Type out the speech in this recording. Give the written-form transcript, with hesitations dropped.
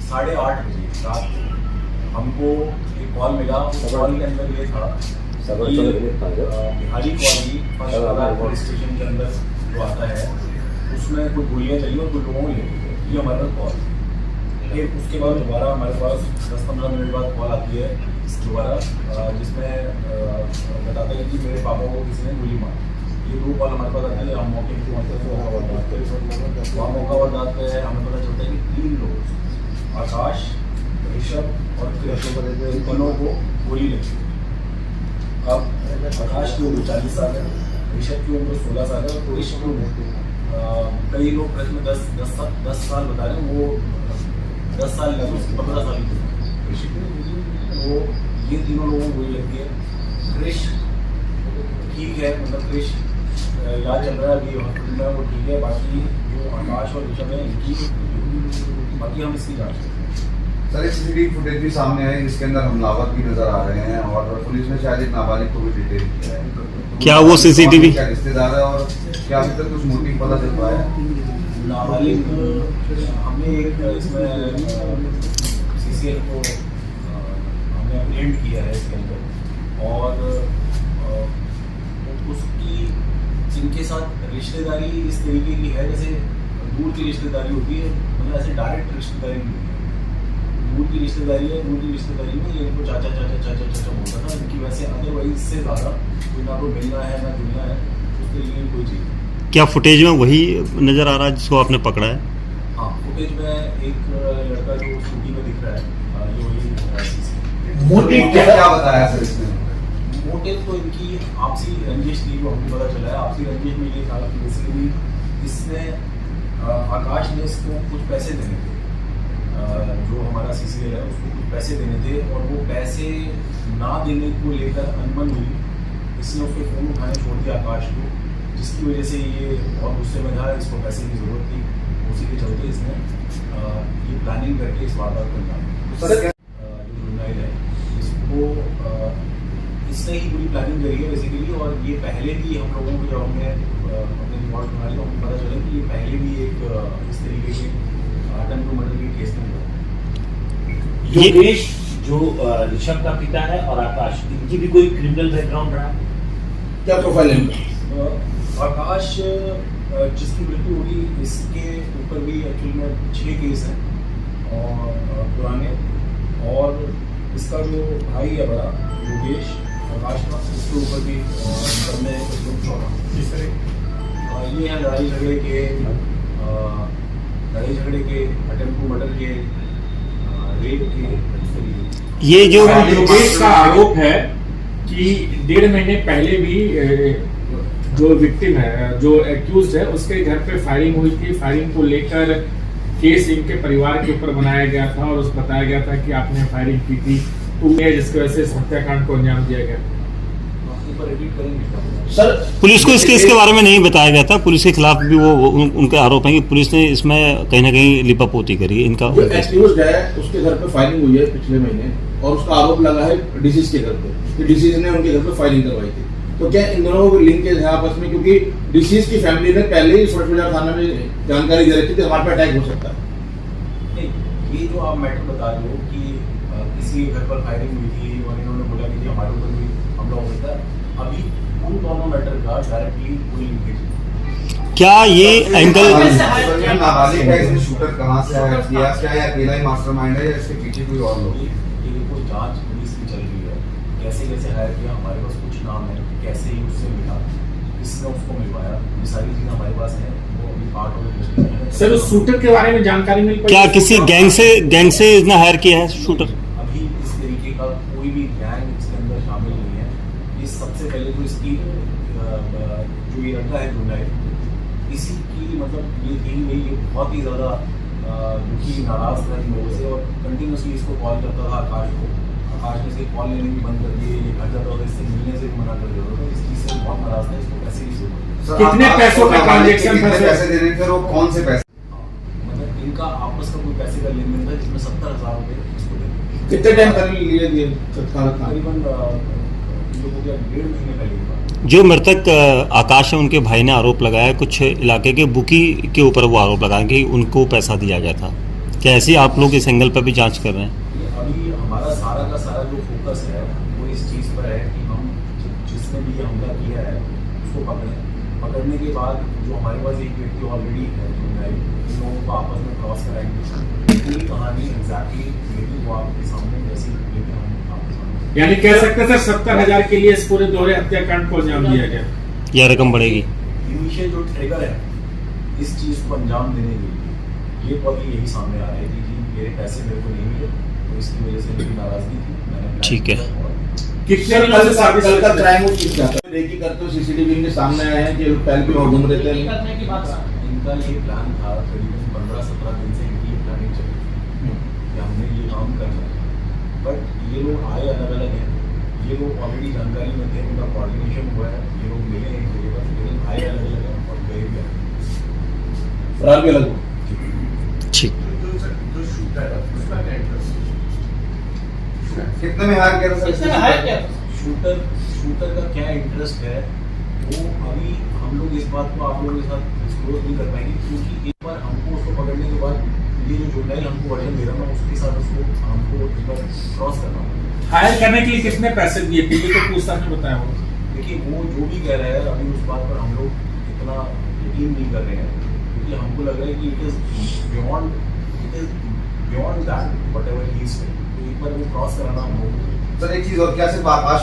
8:30 बजे रात को हमको एक कॉल मिला। उस कॉल के अंदर ये था Bihari colony first police station के अंदर जो आता है उसमें कोई गोलियाँ चली और कुछ लोगों को ले गई। ये हमारे पास कॉल। फिर उसके बाद दोबारा हमारे पास 10-15 मिनट बाद कॉल आती है दोबारा, जिसमें बताते हैं कि मेरे पापा को किसी ने गोली मारी। ये 2 कॉल हमारे पास आती है। हम मौके पर वहाँ मौका वारदात पे हमें पता चलता है कि 3 लोग आकाश, ऋषभ और दोनों को गोली लगी। अब आकाश की उम्र 40 साल है, ऋषभ की उम्र 16 साल है और ऋषभ की उम्र कई लोग प्रश्न 10 साल बता रहे हैं, वो 10 साल लगे उसकी 15 साल की। तो ये तीनों लोगों को गोली लगती है। क्रिश ठीक है, मतलब क्रिश इलाज चल रहा है अभी हॉस्पिटल में, वो ठीक है। बाकी जो आकाश और ऋषभ है इनकी बाकी हम इसकी जाँच करें। सर एक सीसीटीवी फुटेज भी सामने है जिसके अंदर हमलावर भी नजर आ रहे हैं और पुलिस ने शायद एक नाबालिग को भी डिटेन किया है। क्या वो सीसीटीवी क्या रिश्तेदार है और क्या अभी तक कुछ मोटिव पता चल पाया है? नाबालिग हमने एक इसमें सीसीएल को हमने अपडेट किया है इसके अंदर, और उसकी जिनके साथ रिश्तेदारी इस तरीके की है जैसे दूर की रिश्तेदारी होती है, मतलब ऐसे डायरेक्ट रिश्तेदारी नहीं है। दूर की रिश्तेदारी है, दूर की रिश्तेदारी में ये इनको चाचा चाचा चाचा चाचा बोलता था, इनकी वैसे अदरवाइज से ज़्यादा कोई ना कोई मिलना है ना जुलना है उस तरीके की कोई चीज़। क्या फुटेज में वही नजर आ रहा है जिसको आपने पकड़ा है? हाँ, फुटेज में एक लड़का जो स्कूटी में दिख रहा है ये वही। मोटिव क्या बताया सर इसने? मोटिव तो इनकी आपसी रंजिश थी, जो हमको पता चला है। आपसी रंजिश में ये था कि बेसिकली इसने आकाश ने इसको कुछ पैसे देने थे, जो हमारा सीसीएल है उसको कुछ पैसे देने थे, और वो पैसे ना देने को लेकर अनबन हुई। इसने उसके फ़ोन उठाने छोड़ दिया आकाश को, जिसकी वजह से ये बहुत गुस्से में था, इसको पैसे की ज़रूरत थी। उसी के चलते इसने ये प्लानिंग करके इस वारदात को अंजाम दिया। जो जुर्नाइल है इसको इसने ही पूरी प्लानिंग करी है बेसिकली, और ये पहले भी हम लोगों को जब हमने अपने रिकॉर्ड बना लिया हमको पता चला कि ये पहले भी एक इस तरीके के अटेम्प्ट टू मर्डर के केस में हुआ। योगेश जो ऋषभ का पिता है और आकाश, इनकी भी कोई क्रिमिनल बैकग्राउंड रहा? क्या प्रोफाइल है? आकाश जिसकी मृत्यु हुई इसके ऊपर भी एक्चुअली में 6 केस हैं और पुराने, और इसका जो भाई है बड़ा योगेश आकाश का, इसके ऊपर भी करने ये है लड़ाई झगड़े के अटेम्प्ट टू मर्डर के, रेप के। ये जो योगेश का आरोप है कि 1.5 महीने पहले भी जो विक्टिम है, जो एक्यूज है, उसके घर पे फायरिंग हुई थी। फायरिंग को लेकर केस इनके परिवार के ऊपर बनाया गया था और उस बताया गया था कि आपने फायरिंग की थी, तो जिसकी वजह से इस हत्याकांड को अंजाम दिया गया। सर पुलिस को इसके बारे में नहीं बताया गया था। पुलिस के खिलाफ भी वो उनके आरोप हैं कि पुलिस ने इसमें कहीं ना कहीं लिपापोती करी। इनका जो एक्यूज्ड है उसके घर पे फायरिंग हुई है पिछले महीने, और उसका आरोप लगा है डिसीज के घर पे कि डिसीज ने उनके घर पे फायरिंग करवाई थी। तो क्या इन दोनों को लिंकेज है आपस में? क्योंकि डिसीज की फैमिली ने पहले ही फर्स्ट बाजार थाना में जानकारी दे रखी थी हमारे पे अटैक हो सकता है। नहीं, ये जो आप मैटर बता रहे हो कि किसी के घर पर फायरिंग हुई थी और इन्होंने बोला कि हमारे ऊपर भी हमला हो सकता है, अभी उन दोनों मैटर का डायरेक्टली कोई लिंकेज नहीं। क्या ये एंगल नाबालिग का इसने शूटर कहां से हायर किया? क्या ये अकेला ही मास्टरमाइंड है या इसके पीछे कोई और लोग? ये देखो जांच पुलिस की चल रही है, कैसे हायर किया हमारे पास कुछ नाम है, कैसे ही उससे मिला, इसने उसको मिलवाया, ये सारी चीजें हमारे पास है, वो अभी पार्ट ऑफ इन्वेस्टिगेशन है। सर उस शूटर के बारे में जानकारी मिल पाई? क्या किसी गैंग से इसने हायर किया है शूटर? अभी इस तरीके का कोई भी गैंग इसके अंदर शामिल नहीं है। ये सबसे पहले तो इसकी जो ये लड़का है जुर्नाइल, इसी की मतलब ये थी नहीं, ये बहुत ही ज़्यादा दुखी नाराज़ था इन लोगों से और कंटिन्यूसली इसको कॉल करता था आकाश को। आकाश ने इसके कॉल लेने भी बंद कर दिए, ये घर जाता था, इससे मिलने से भी मना कर देता था। इस चीज़ से बहुत नाराज़ था, इसको पैसे की जरूरत। कितने पैसों का ट्रांजेक्शन था? पैसे दे रहे थे और कौन से पैसे? मतलब इनका आपस का कोई पैसे का लेन देन था जिसमें 70,000 रुपये इसको दे। कितने टाइम पहले लिए थे? तकरीबन जो हो गया 1.5 महीने पहले की बात। जो मृतक आकाश है उनके भाई ने आरोप लगाया कुछ इलाके के बुकी के ऊपर वो आरोप लगाया कि उनको पैसा दिया गया था। क्या ऐसे ही आप लोग इस एंगल पर भी जांच कर रहे हैं? ये अभी हमारा सारा का सारा जो फोकस है वो इस चीज़ पर है कि हम जिसने भी ये हमला किया है उसको पकड़ने के बाद जो हमारे पास एक व्यक्ति ऑलरेडी है जो इन लोगों को आपस में क्रॉस कराएंगे पूरी कहानी एग्जैक्टली लेकिन वो आपके सामने जैसी लेकिन हम आपके सामने यानी कह सकते हैं सर 70,000 के लिए इस पूरे दोहरे हत्याकांड को अंजाम दिया गया। यह रकम बढ़ेगी? इनिशियल जो ट्रिगर है इस चीज़ को अंजाम देने के लिए ये पॉली यही सामने आ रही थी कि मेरे पैसे मेरे को नहीं मिले तो इसकी वजह से मेरी नाराजगी थी मैंने plan ठीक है। किया और कितने कल लोगों से का साबित कल का क्राइम वो किस क्या था? देखिए करते हो सीसीटीवी के सामने आए हैं कि पहले भी और घूम रहे थे। इनका ये प्लान था करीबन 15-17 दिन से इनकी ये प्लानिंग चल रही थी कि हमने ये काम करना है बट ये लोग आए अलग अलग हैं ये लोग ऑलरेडी जानकारी में थे उनका कोऑर्डिनेशन हुआ है ये लोग मिले एक जगह पर लेकिन आए अलग अलग हैं और गए भी अलग फरार भी अलग हो। ठीक। कितने में हार किया था सर? शूटर का क्या इंटरेस्ट है वो अभी हम लोग इस बात को आप लोगों के साथ डिस्क्लोज नहीं कर पाएंगे क्योंकि एक बार हमको उसको पकड़ने के बाद ये जो जुर्नल हमको वर्जन दे रहा है उसके साथ उसको हमको एक बार क्रॉस करना होगा। हायर करने के लिए कितने पैसे दिए थे ये तो पूछताछ में बताया वो। देखिए वो जो भी कह रहा है अभी उस बात पर हम लोग इतना यकीन नहीं कर रहे हैं क्योंकि हमको लग रहा है कि it is beyond that what ever he is. तो एक बार वो क्रॉस कराना हम लोग सर एक चीज और क्या सिर्फ आकाश